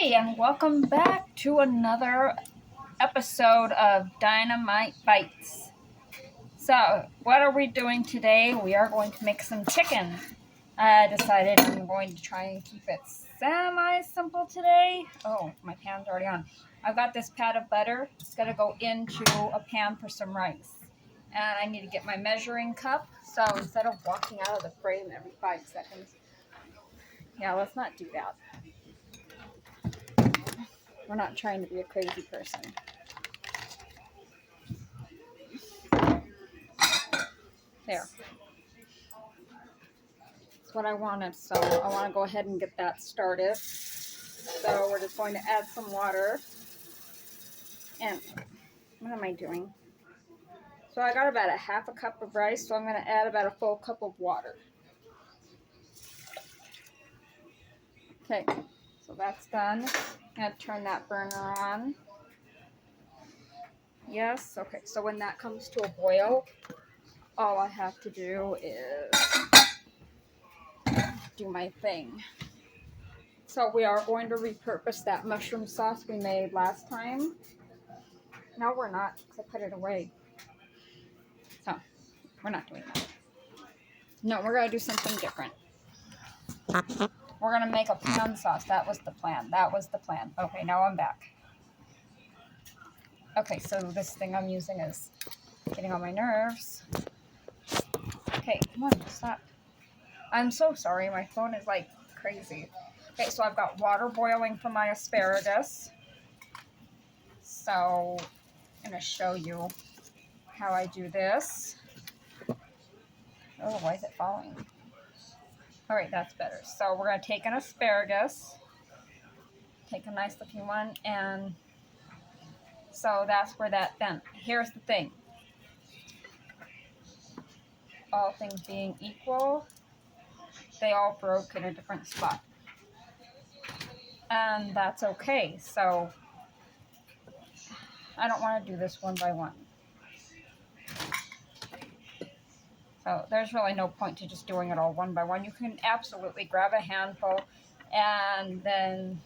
Hey, and welcome back to another episode of Dynamite Bites. So, what are we doing today? We are going to make some chicken. I decided I'm going to try and keep it semi-simple today. Oh, my pan's already on. I've got this pat of butter. It's going to go into a pan for some rice. And I need to get my measuring cup. So, instead of walking out of the frame every 5 seconds, yeah, let's not do that. We're not trying to be a crazy person. There. That's what I wanted, so I want to go ahead and get that started. So we're just going to add some water. And what am I doing? So I got about a half a cup of rice, so I'm going to add about a full cup of water. Okay, so that's done. I'm going to turn that burner on. Yes, okay, so when that comes to a boil, all I have to do is do my thing. So we are going to repurpose that mushroom sauce we made last time. No, we're not, because I put it away. So, we're not doing that. No, we're going to do something different. We're going to make a pan sauce. That was the plan. Okay, now I'm back. Okay, so this thing I'm using is getting on my nerves. Okay, come on, stop. I'm so sorry. My phone is like crazy. Okay, so I've got water boiling for my asparagus. So, I'm going to show you how I do this. Oh, why is it falling? All right, that's better. So we're going to take an asparagus, take a nice looking one, and so that's where that then. Here's the thing. All things being equal, they all broke in a different spot. And that's okay. So I don't want to do this one by one. So there's really no point to just doing it all one by one. You can absolutely grab a handful and then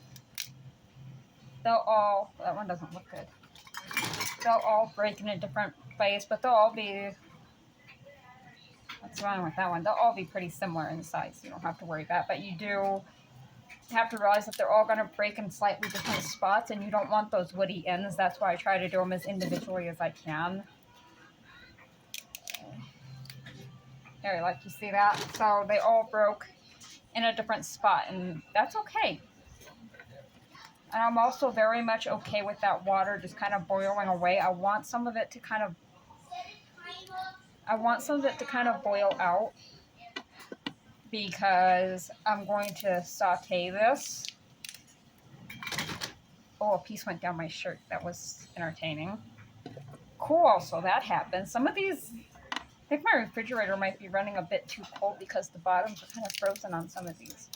they'll all, that one doesn't look good. They'll all break in a different place, but they'll all be, what's wrong with that one? They'll all be pretty similar in size. You don't have to worry about that, but you do have to realize that they're all going to break in slightly different spots, and you don't want those woody ends. That's why I try to do them as individually as I can. There, like you see that? So they all broke in a different spot, and that's okay. And I'm also very much okay with that water just kind of boiling away. I want some of it to kind of boil out because I'm going to saute this. Oh, a piece went down my shirt. That was entertaining. Cool, so that happened. Some of these, I think my refrigerator might be running a bit too cold because the bottoms are kind of frozen on some of these.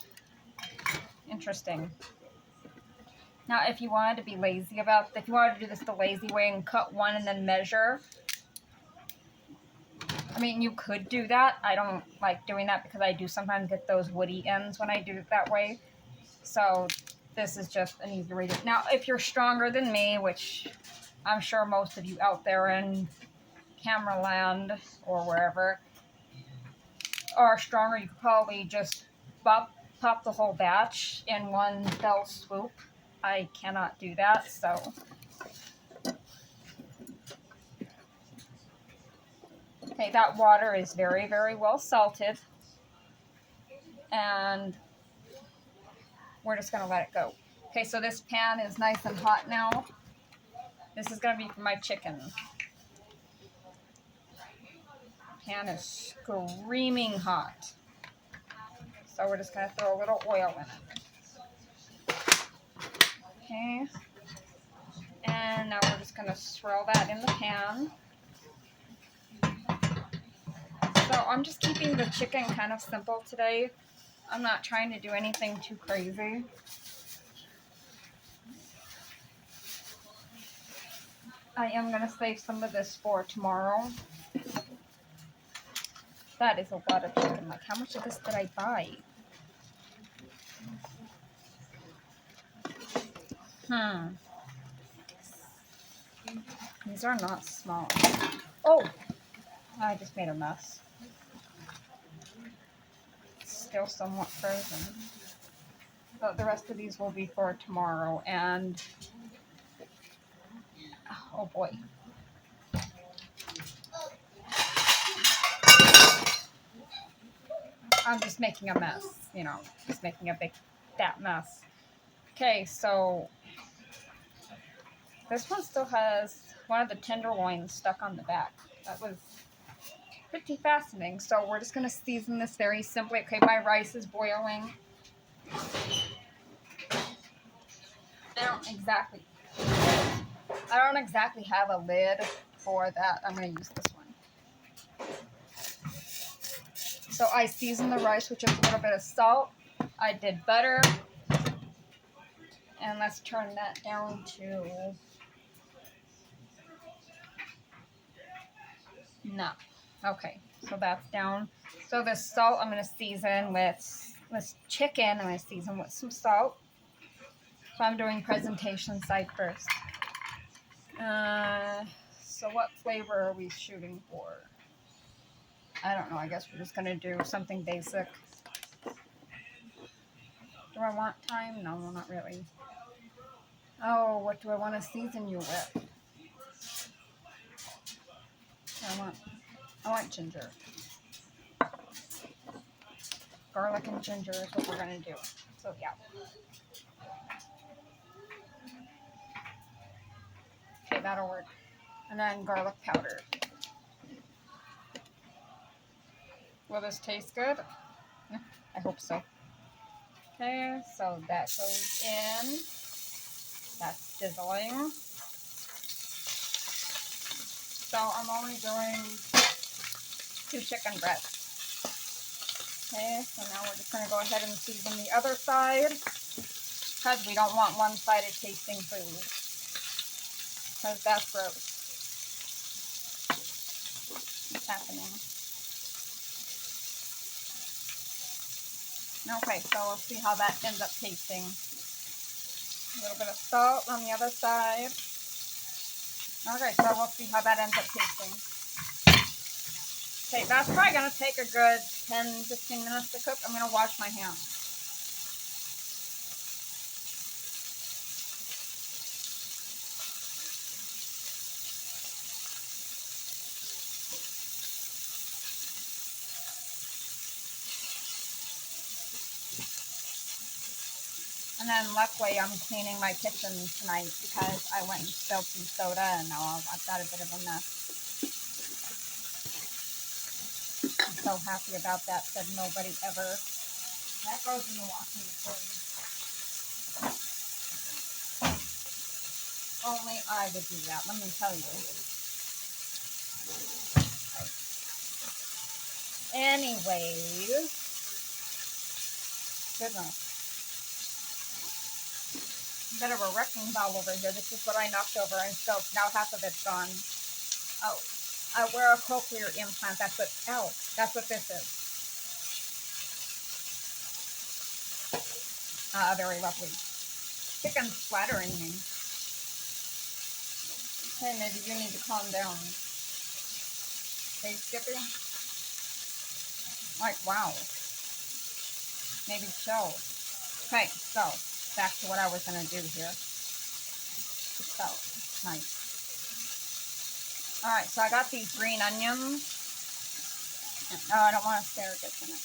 Interesting. Now, if you wanted to be lazy if you wanted to do this the lazy way and cut one and then measure, I mean, you could do that. I don't like doing that because I do sometimes get those woody ends when I do it that way. So this is just an easy way to. Now, if you're stronger than me, which I'm sure most of you out there in camera land or wherever are stronger, you could probably just pop the whole batch in one fell swoop. I cannot do that, so. Okay, that water is very, very well salted. And we're just going to let it go. Okay, so this pan is nice and hot now. This is going to be for my chicken. Pan is screaming hot. So we're just going to throw a little oil in it. Okay. And now we're just going to swirl that in the pan. So I'm just keeping the chicken kind of simple today. I'm not trying to do anything too crazy. I am going to save some of this for tomorrow. That is a lot of chicken. Like, how much of this did I buy? These are not small. Oh, I just made a mess. It's still somewhat frozen. But the rest of these will be for tomorrow. And, oh boy. I'm just making a mess, you know, just making a big fat mess. Okay, so this one still has one of the tenderloins stuck on the back. That was pretty fascinating. So we're just going to season this very simply. Okay, my rice is boiling. I don't exactly have a lid for that. I'm going to use this one. So I seasoned the rice with just a little bit of salt. I did butter. And let's turn that down to... No. Okay, so that's down. So the salt I'm going to season with this chicken. I'm going to season with some salt. So I'm doing presentation side first. So what flavor are we shooting for? I don't know. I guess we're just going to do something basic. Do I want thyme? No, not really. Oh, what do I want to season you with? I want ginger. Garlic and ginger is what we're going to do. So, yeah. Okay, that'll work. And then garlic powder. Will this taste good? I hope so. Okay, so that goes in. That's sizzling. So I'm only doing 2 chicken breasts. Okay, so now we're just going to go ahead and season the other side because we don't want one-sided tasting food because that's gross. What's happening? Okay, so we'll see how that ends up tasting. A little bit of salt on the other side. Okay, so we'll see how that ends up tasting. Okay, that's probably going to take a good 10-15 minutes to cook. I'm going to wash my hands. And then luckily I'm cleaning my kitchen tonight because I went and spilled some soda and now I've got a bit of a mess. I'm so happy about that, said nobody ever. That goes in the washing machine. Only I would do that, let me tell you. Anyways, goodness. Bit of a wrecking ball over here. This is what I knocked over, and so now half of it's gone. Oh, I wear a cochlear implant. That's what this is. Very lovely. Chicken's flattering me. Hey, maybe you need to calm down. Hey, Skippy. Like, wow. Maybe chill. Okay, so back to what I was going to do here. So, nice. Alright, so I got these green onions. Oh, I don't want asparagus in it.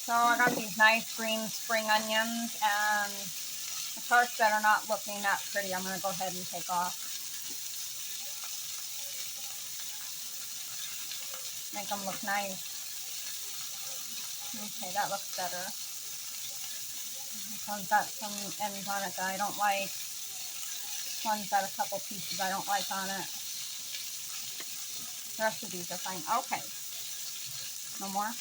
So I got these nice green spring onions, and the parts that are not looking that pretty, I'm going to go ahead and take off. Make them look nice. Okay, that looks better. This one's got some ends on it that I don't like. This one's got a couple pieces I don't like on it. The rest of these are fine. Okay. No more?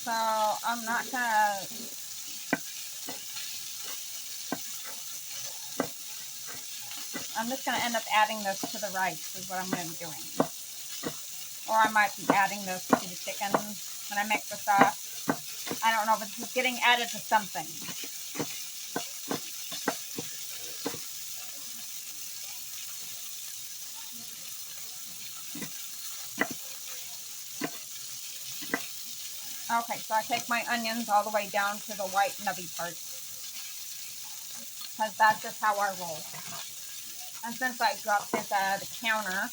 So, I'm not gonna... I'm just gonna end up adding this to the rice is what I'm gonna be doing. Or I might be adding this to the chicken when I make the sauce. I don't know, but it's getting added to something. Okay, so I take my onions all the way down to the white nubby part, because that's just how I roll. And since I dropped this at the counter,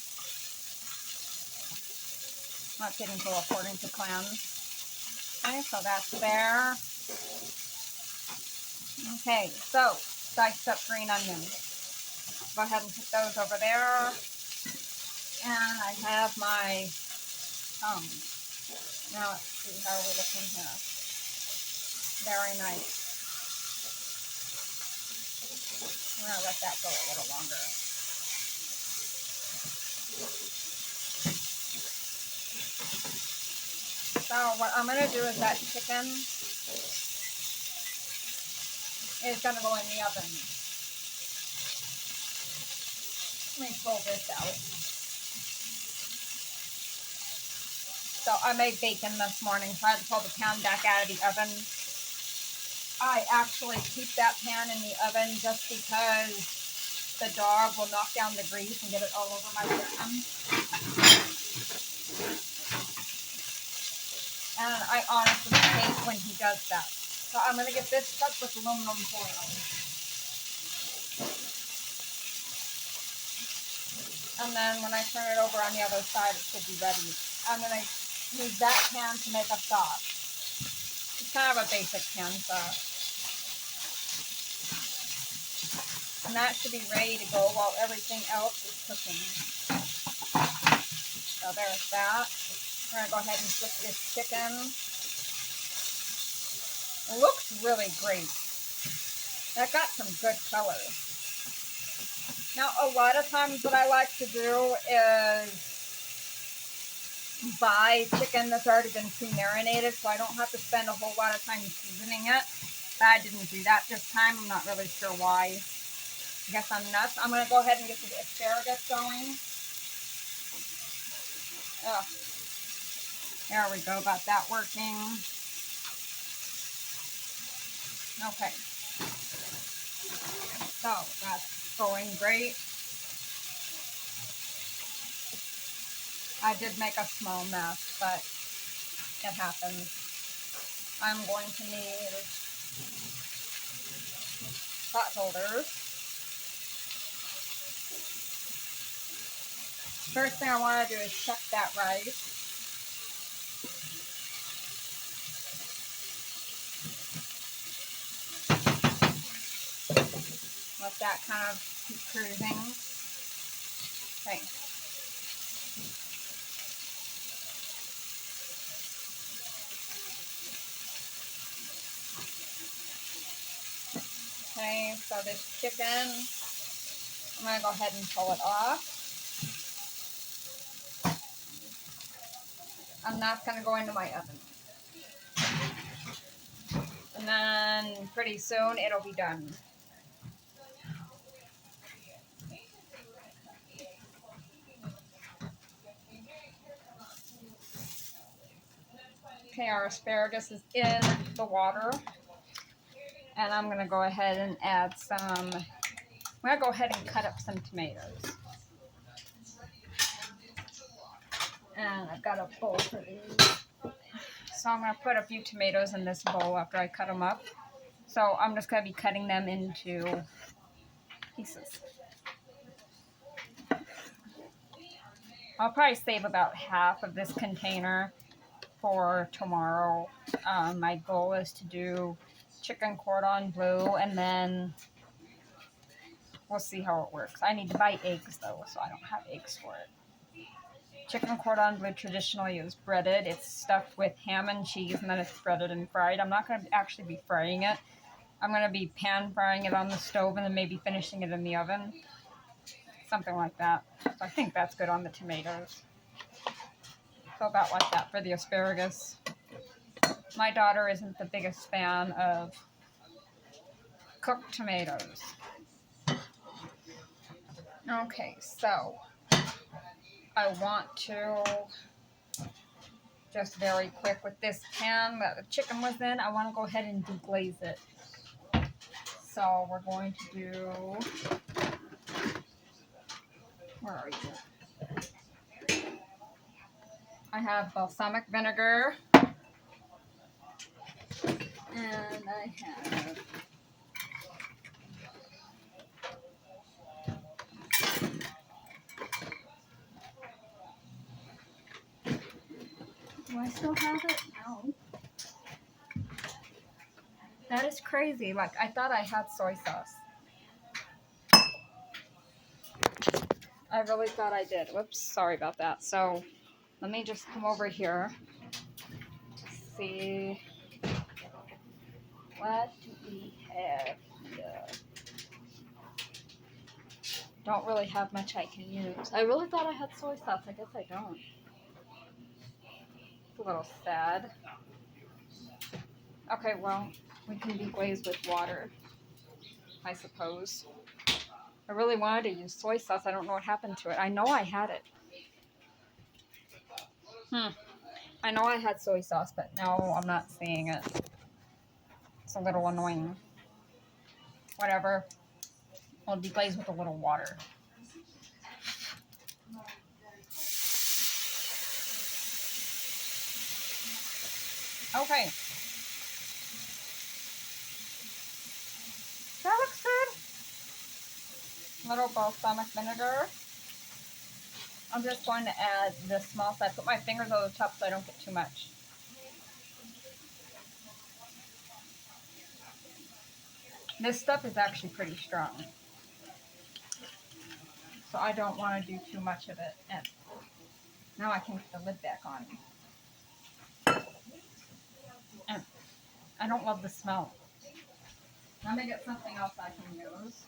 not getting to according to plan. Okay, so that's there. Okay, so diced up green onions. Go ahead and put those over there. And I have my, now let's see, how are we looking here? Very nice. I'm going to let that go a little longer. So what I'm going to do is that chicken is going to go in the oven. Let me pull this out. So I made bacon this morning, so I had to pull the pan back out of the oven. I actually keep that pan in the oven just because the dog will knock down the grease and get it all over my chicken. And I honestly hate when he does that. So I'm going to get this stuck with aluminum foil. And then when I turn it over on the other side, it should be ready. I'm going to use that pan to make a sauce. It's kind of a basic pan sauce. And that should be ready to go while everything else is cooking. So there's that. We're going to go ahead and flip this chicken. It looks really great. That got some good color. Now, a lot of times what I like to do is buy chicken that's already been pre-marinated, so I don't have to spend a whole lot of time seasoning it. But I didn't do that this time. I'm not really sure why. I guess I'm nuts. I'm going to go ahead and get the asparagus going. Ugh. There we go. Got that working. Okay. So that's going great. I did make a small mess, but it happens. I'm going to need pot holders. First thing I want to do is check that rice. Let that kind of keep cruising. Okay. Okay, so this chicken, I'm going to go ahead and pull it off. And that's going to go into my oven. And then pretty soon it'll be done. Okay, our asparagus is in the water. And I'm going to go ahead and add some, I'm going to go ahead and cut up some tomatoes. And I've got a bowl for these. So I'm going to put a few tomatoes in this bowl after I cut them up. So I'm just going to be cutting them into pieces. I'll probably save about half of this container for tomorrow. My goal is to do chicken cordon bleu, and then we'll see how it works. I need to buy eggs though, so I don't have eggs for it. Chicken cordon bleu traditionally is breaded. It's stuffed with ham and cheese, and then it's breaded and fried. I'm not going to actually be frying it. I'm going to be pan frying it on the stove and then maybe finishing it in the oven. Something like that. So I think that's good on the tomatoes. So about like that for the asparagus. My daughter isn't the biggest fan of cooked tomatoes. Okay, so I want to just very quick with this pan that the chicken was in. I want to go ahead and deglaze it. So we're going to do, where are you? I have balsamic vinegar, and I have do I still have it? No. That is crazy. Like, I thought I had soy sauce. I really thought I did. Whoops, sorry about that. So let me just come over here. See what do we have here. Don't really have much I can use. I really thought I had soy sauce. I guess I don't. It's a little sad. Okay, well, we can deglaze with water, I suppose. I really wanted to use soy sauce. I don't know what happened to it. I know I had it. I know I had soy sauce, but now I'm not seeing it. It's a little annoying. Whatever. I'll deglaze with a little water. Okay. That looks good. Little balsamic vinegar. I'm just going to add this small side. Put my fingers over the top so I don't get too much. This stuff is actually pretty strong, so I don't want to do too much of it. And now I can get the lid back on. And I don't love the smell. Let me get something else I can use.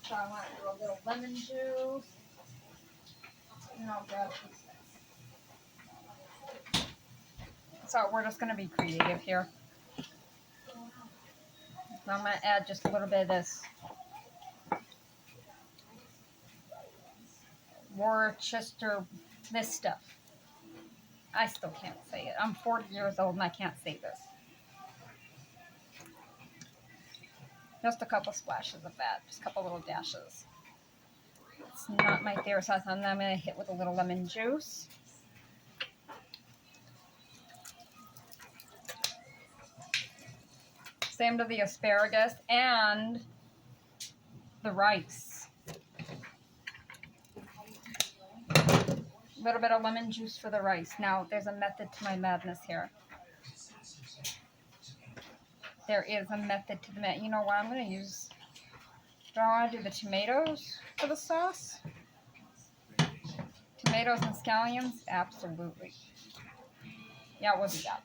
So I want to do a little lemon juice. And I'll grab this. So we're just going to be creative here. So I'm going to add just a little bit of this Worcester, this stuff. I still can't say it. I'm 40 years old and I can't say this. Just a couple splashes of that. Just a couple little dashes. It's not my favorite sauce. And then I'm going to hit with a little lemon juice. Same to the asparagus and the rice. A little bit of lemon juice for the rice. Now, there's a method to my madness here. There is a method to the madness. You know what I'm going to use? Do I want to do the tomatoes for the sauce? Tomatoes and scallions? Absolutely. Yeah, we'll do that.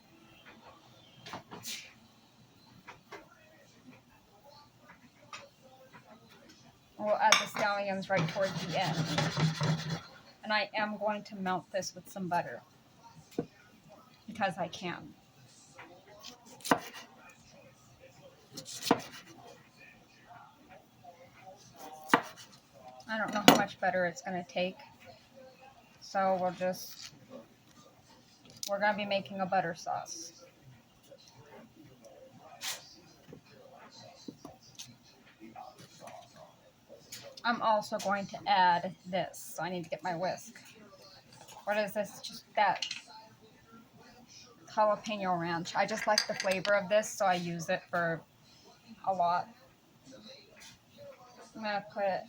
We'll add the scallions right towards the end. And I am going to melt this with some butter. Because I can. I don't know how much butter it's going to take. So we're going to be making a butter sauce. I'm also going to add this. So I need to get my whisk. What is this? Just that jalapeno ranch. I just like the flavor of this, so I use it for a lot. I'm going to put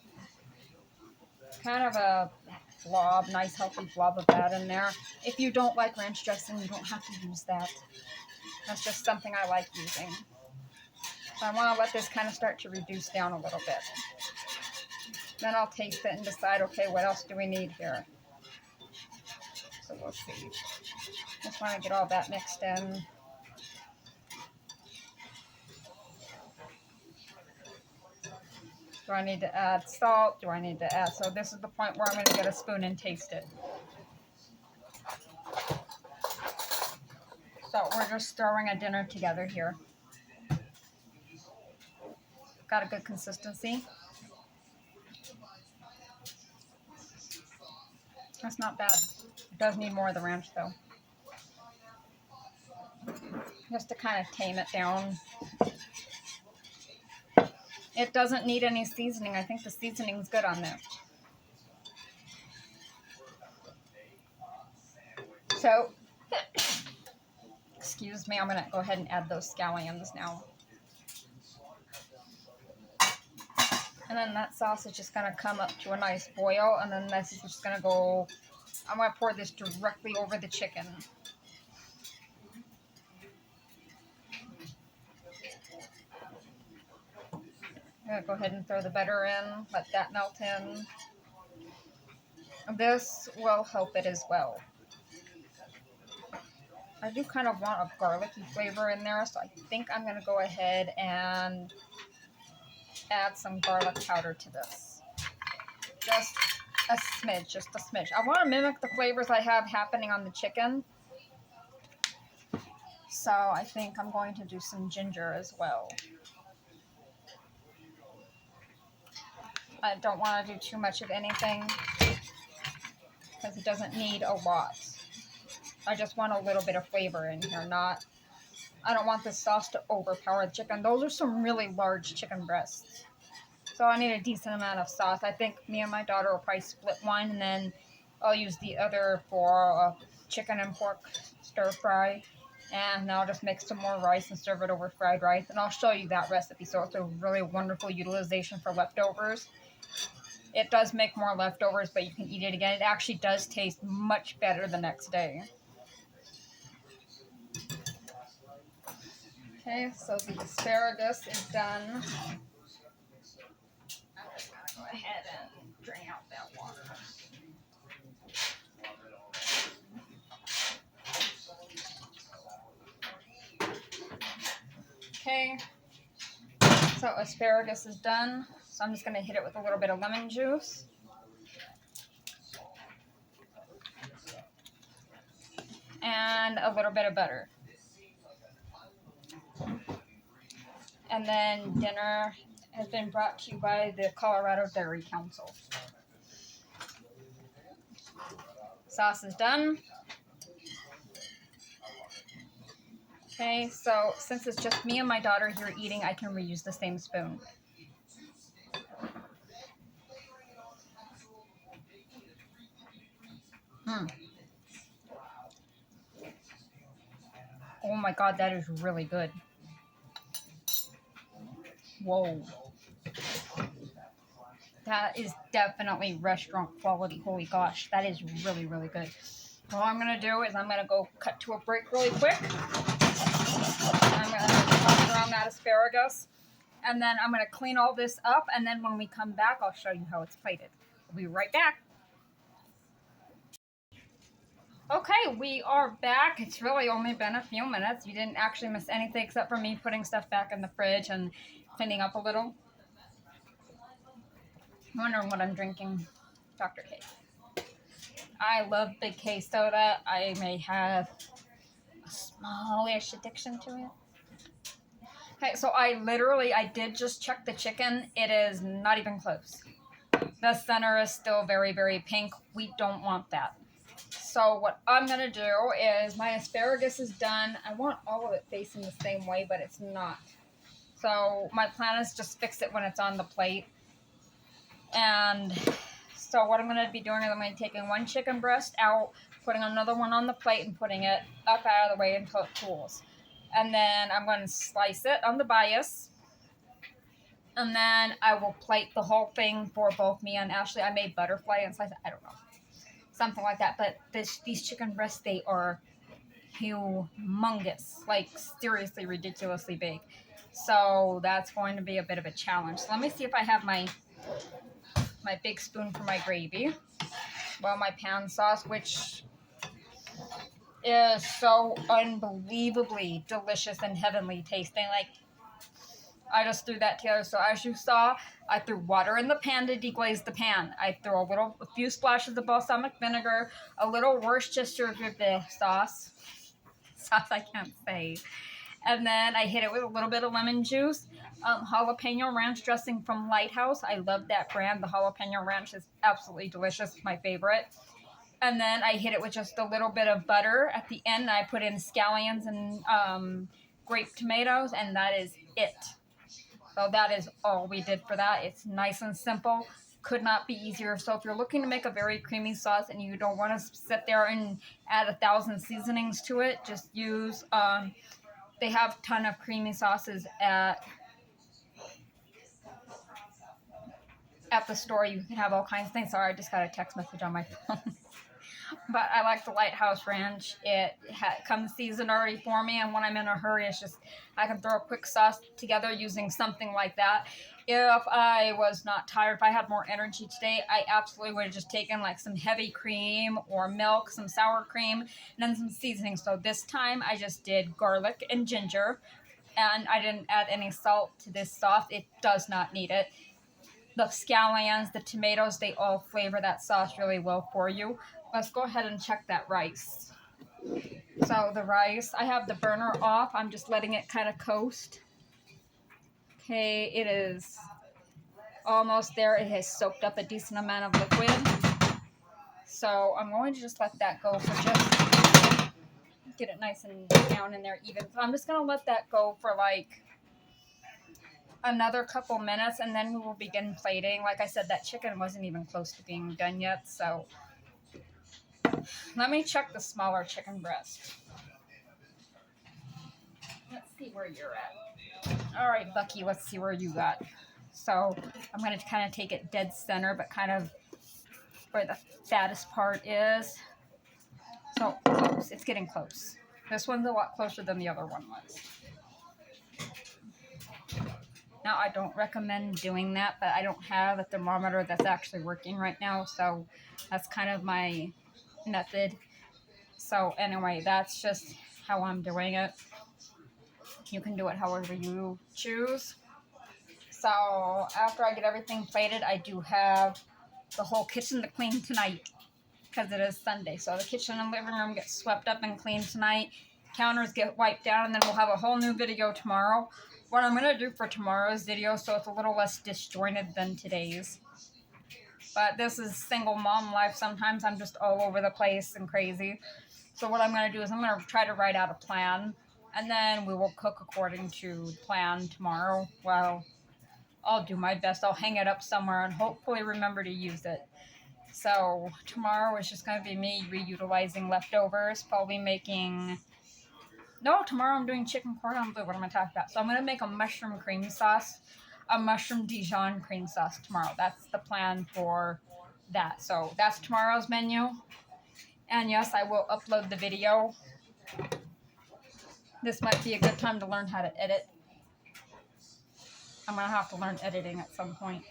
kind of a blob, nice healthy blob of that in there. If you don't like ranch dressing, you don't have to use that. That's just something I like using. So I want to let this kind of start to reduce down a little bit. Then I'll taste it and decide, okay, what else do we need here? So we'll see. Just want to get all that mixed in. Do I need to add salt? Do I need to add? So this is the point where I'm going to get a spoon and taste it. So we're just throwing a dinner together here. Got a good consistency. That's not bad. It does need more of the ranch though. Just to kind of tame it down. It doesn't need any seasoning. I think the seasoning's good on there. So, excuse me, I'm going to go ahead and add those scallions now. And then that sauce is just going to come up to a nice boil, and then this is just going to go, I'm going to pour this directly over the chicken. I'm going to go ahead and throw the butter in, let that melt in. This will help it as well. I do kind of want a garlicky flavor in there, so I think I'm going to go ahead and add some garlic powder to this. Just a smidge, just a smidge. I want to mimic the flavors I have happening on the chicken. So I think I'm going to do some ginger as well. I don't want to do too much of anything because it doesn't need a lot. I just want a little bit of flavor in here, I don't want the sauce to overpower the chicken. Those are some really large chicken breasts. So I need a decent amount of sauce. I think me and my daughter will probably split one, and then I'll use the other for chicken and pork stir fry. And I'll just make some more rice and serve it over fried rice. And I'll show you that recipe. So it's a really wonderful utilization for leftovers. It does make more leftovers, but you can eat it again. It actually does taste much better the next day. Okay, so the asparagus is done. I'm just going to go ahead and drain out that water. Okay, so asparagus is done. So I'm just going to hit it with a little bit of lemon juice. And a little bit of butter. And then dinner has been brought to you by the Colorado Dairy Council. Sauce is done. Okay, so since it's just me and my daughter here eating, I can reuse the same spoon. Oh my god, that is really good. Whoa. That is definitely restaurant quality. Holy gosh, that is really, really good. All I'm going to do is I'm going to go cut to a break really quick. I'm going to toss around that asparagus. And then I'm going to clean all this up. And then when we come back, I'll show you how it's plated. We'll be right back. Okay, we are back. It's really only been a few minutes. You didn't actually miss anything except for me putting stuff back in the fridge and cleaning up a little. I'm wondering what I'm drinking. Dr. K. I love Big K soda. I may have a smallish addiction to it. Okay, so I did just check the chicken. It is not even close. The center is still very, very pink. We don't want that. So what I'm going to do is my asparagus is done. I want all of it facing the same way, but it's not. So my plan is just fix it when it's on the plate. And so what I'm going to be doing is I'm going to be taking one chicken breast out, putting another one on the plate, and putting it up out of the way until it cools. And then I'm going to slice it on the bias. And then I will plate the whole thing for both me and Ashley. I made butterfly and slice it. I don't know. Something like that. But these chicken breasts, they are humongous. Like, seriously, ridiculously big. So that's going to be a bit of a challenge. So let me see if I have my big spoon for my gravy. Well, my pan sauce, which is so unbelievably delicious and heavenly tasting. Like, I just threw that together. So as you saw, I threw water in the pan to deglaze the pan. I threw a few splashes of balsamic vinegar, a little Worcestershire sauce. Sauce I can't say. And then I hit it with a little bit of lemon juice. Jalapeno ranch dressing from Lighthouse. I love that brand. The jalapeno ranch is absolutely delicious. My favorite. And then I hit it with just a little bit of butter at the end. I put in scallions and grape tomatoes, and that is it. So that is all we did for that. It's nice and simple. Could not be easier. So if you're looking to make a very creamy sauce and you don't want to sit there and add 1,000 seasonings to it, just use, they have a ton of creamy sauces at the store. You can have all kinds of things. Sorry, I just got a text message on my phone. But I like the Lighthouse Ranch. It comes seasoned already for me, and when I'm in a hurry, it's just I can throw a quick sauce together using something like that. If I was not tired, if I had more energy today, I absolutely would have just taken like some heavy cream or milk, some sour cream, and then some seasoning. So this time I just did garlic and ginger, and I didn't add any salt to this sauce. It does not need it. The scallions, the tomatoes, they all flavor that sauce really well for you. Let's go ahead and check that rice. So the rice, I have the burner off. I'm just letting it kind of coast. Okay, it is almost there. It has soaked up a decent amount of liquid. So I'm going to just let that go for just, get it nice and down in there even. So I'm just going to let that go for like another couple minutes, and then we will begin plating. Like I said, that chicken wasn't even close to being done yet, so let me check the smaller chicken breast. Let's see where you're at. All right, Bucky, let's see where you got. So I'm going to kind of take it dead center, but kind of where the fattest part is. So close. It's getting close. This one's a lot closer than the other one was. Now, I don't recommend doing that, but I don't have a thermometer that's actually working right now, so that's kind of my method. So anyway, that's just how I'm doing it. You can do it however you choose. So after I get everything plated, I do have the whole kitchen to clean tonight because it is Sunday. So the kitchen and living room get swept up and cleaned tonight. Counters get wiped down, and then we'll have a whole new video tomorrow. What I'm going to do for tomorrow's video, so it's a little less disjointed than today's. But this is single mom life. Sometimes I'm just all over the place and crazy. So what I'm going to do is I'm going to try to write out a plan, and then we will cook according to plan tomorrow. Well, I'll do my best. I'll hang it up somewhere and hopefully remember to use it. So tomorrow is just going to be me reutilizing leftovers, probably making... No, tomorrow I'm doing chicken cordon bleu. What am I talking about? So I'm going to make a mushroom cream sauce, a mushroom Dijon cream sauce tomorrow. That's the plan for that. So that's tomorrow's menu. And yes, I will upload the video. This might be a good time to learn how to edit. I'm going to have to learn editing at some point.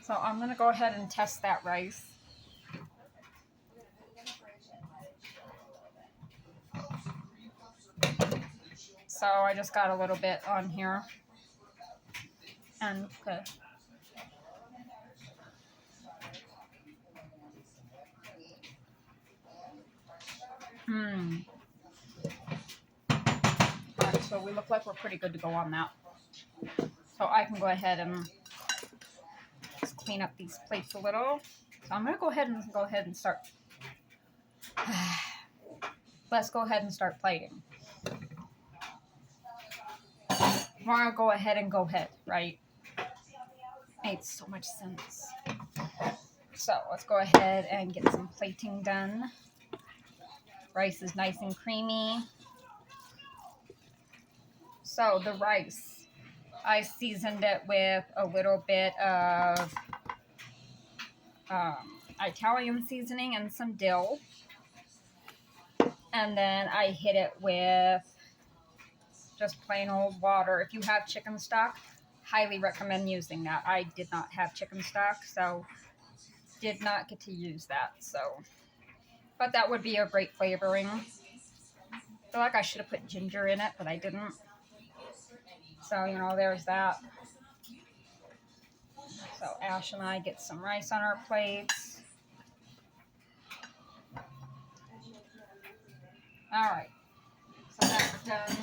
So I'm going to go ahead and test that rice. So I just got a little bit on here. And okay. Alright, so we look like we're pretty good to go on that. So I can go ahead and just clean up these plates a little. So I'm going to go ahead and start. Let's go ahead and start plating. We're going to go ahead, right? Makes so much sense. So let's go ahead and get some plating done. Rice is nice and creamy. So the rice, I seasoned it with a little bit of Italian seasoning and some dill. And then I hit it with just plain old water. If you have chicken stock, highly recommend using that. I did not have chicken stock, so did not get to use that. So, but that would be a great flavoring. I feel like I should have put ginger in it, but I didn't. So, you know, there's that. So Ash and I get some rice on our plates. Alright. So that's done.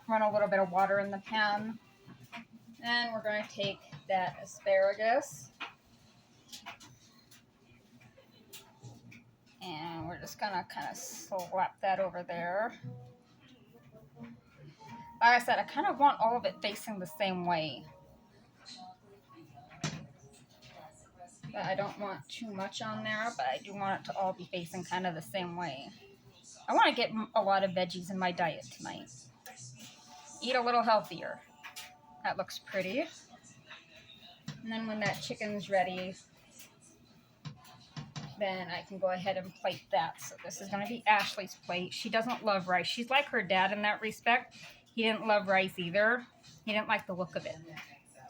Run a little bit of water in the pan. And we're going to take that asparagus. just gonna kind of slap that over there. Like I said, I kind of want all of it facing the same way. But I don't want too much on there, but I do want it to all be facing kind of the same way. I want to get a lot of veggies in my diet tonight. Eat a little healthier. That looks pretty. And then when that chicken's ready, then I can go ahead and plate that. So this is going to be Ashley's plate. She doesn't love rice. She's like her dad in that respect. He didn't love rice either. He didn't like the look of it.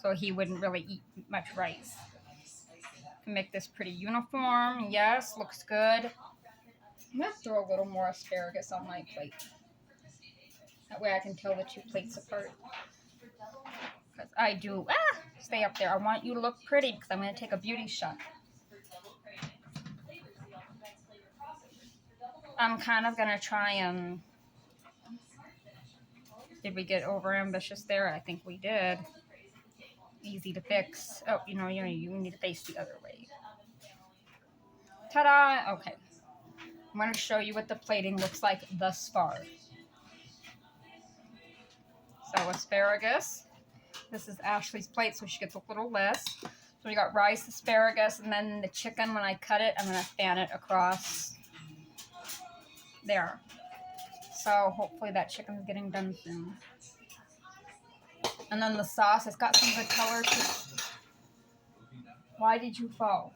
So he wouldn't really eat much rice. Can make this pretty uniform. Yes, looks good. I'm going to throw a little more asparagus on my plate. That way I can tell the two plates apart. Because I do, stay up there. I want you to look pretty because I'm going to take a beauty shot. I'm kind of going to try and, did we get over ambitious there? I think we did. Easy to fix. Oh, you need to face the other way. Ta-da! Okay. I'm going to show you what the plating looks like thus far. So asparagus. This is Ashley's plate, so she gets a little less. So we got rice, asparagus, and then the chicken, when I cut it, I'm going to fan it across there. So hopefully that chicken's getting done soon. And then the sauce, it's got some good color too. Why did you fall?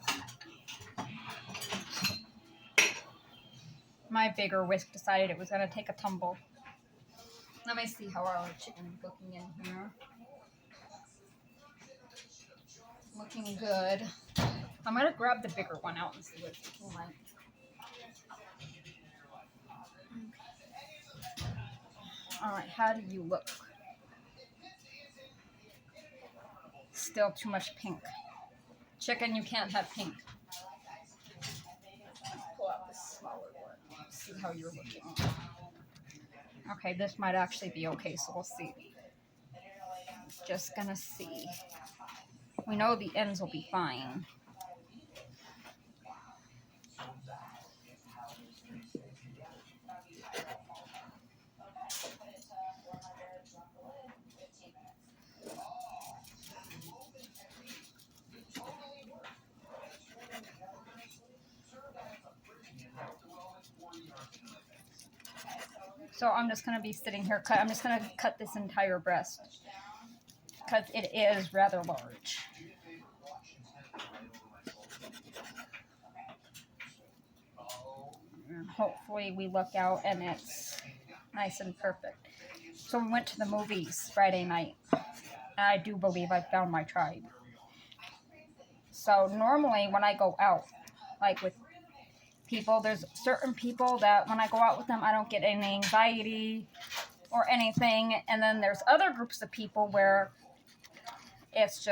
My bigger whisk decided it was going to take a tumble. Let me see how our chicken is looking in here. Looking good. I'm going to grab the bigger one out and see what it's looking like. Alright, how do you look? Still too much pink. Chicken, you can't have pink. Let's pull out this smaller one. See how you're looking. Okay, this might actually be okay, so we'll see. Just gonna see. We know the ends will be fine. So I'm just going to be sitting here. I'm just going to cut this entire breast because it is rather large. And hopefully we look out and it's nice and perfect. So we went to the movies Friday night. And I do believe I found my tribe. So normally when I go out, like with people, there's certain people that when I go out with them, I don't get any anxiety or anything. And then there's other groups of people where it's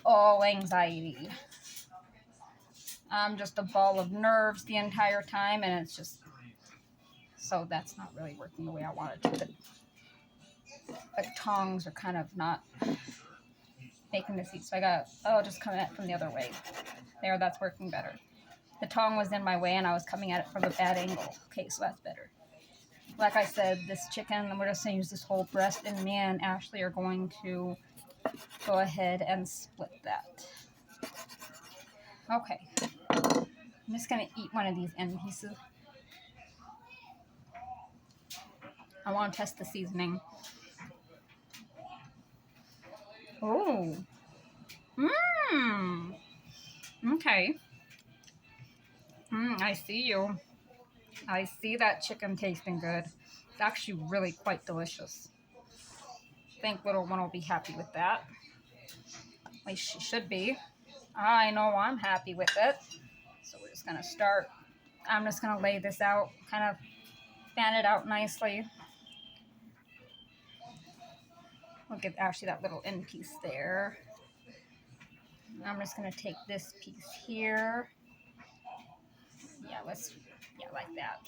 all anxiety. I'm just a ball of nerves the entire time, and it's just, so that's not really working the way I want it to. The tongs are kind of not making this eat, so I'll just come at it from the other way. There, that's working better. The tong was in my way, and I was coming at it from a bad angle. Okay, so that's better. Like I said, this chicken, we're just going to use this whole breast, and me and Ashley are going to go ahead and split that. Okay. I'm just going to eat one of these end pieces. I want to test the seasoning. Oh. Mmm. Okay. I see you. I see that chicken tasting good. It's actually really quite delicious. I think little one will be happy with that. At least she should be. I know I'm happy with it. So we're just going to start. I'm just going to lay this out, kind of fan it out nicely. We'll give Ashley that little end piece there. I'm just going to take this piece here. Yeah, like that.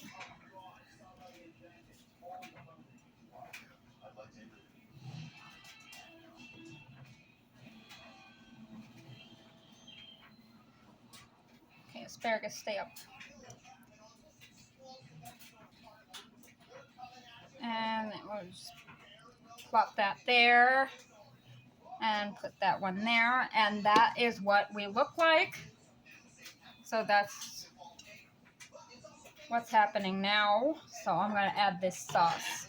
Okay, asparagus stay up. And we'll just plop that there and put that one there. And that is what we look like. So that's what's happening now. So I'm going to add this sauce.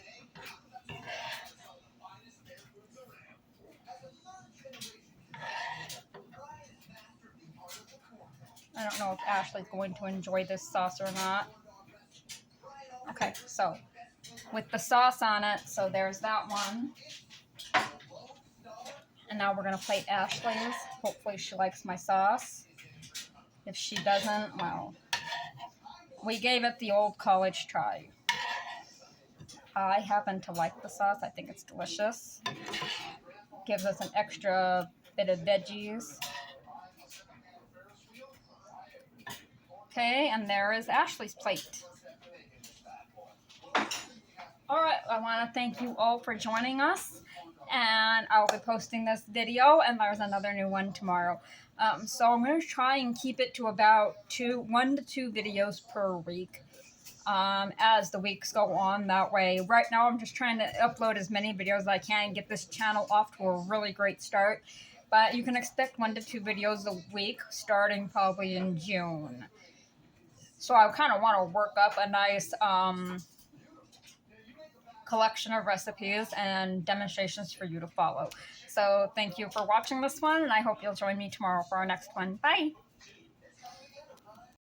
I don't know if Ashley's going to enjoy this sauce or not. Okay, so with the sauce on it, so there's that one. And now we're going to plate Ashley's. Hopefully she likes my sauce. If she doesn't, well, we gave it the old college try. I happen to like the sauce. I think it's delicious. Gives us an extra bit of veggies. Okay, and there is Ashley's plate. All right, I want to thank you all for joining us, and I'll be posting this video, and there's another new one tomorrow. So I'm going to try and keep it to about 1 to 2 videos per week as the weeks go on. That way, right now I'm just trying to upload as many videos as I can and get this channel off to a really great start. But you can expect 1 to 2 videos a week starting probably in June. So I kind of want to work up a nice collection of recipes and demonstrations for you to follow. So thank you for watching this one, and I hope you'll join me tomorrow for our next one. Bye!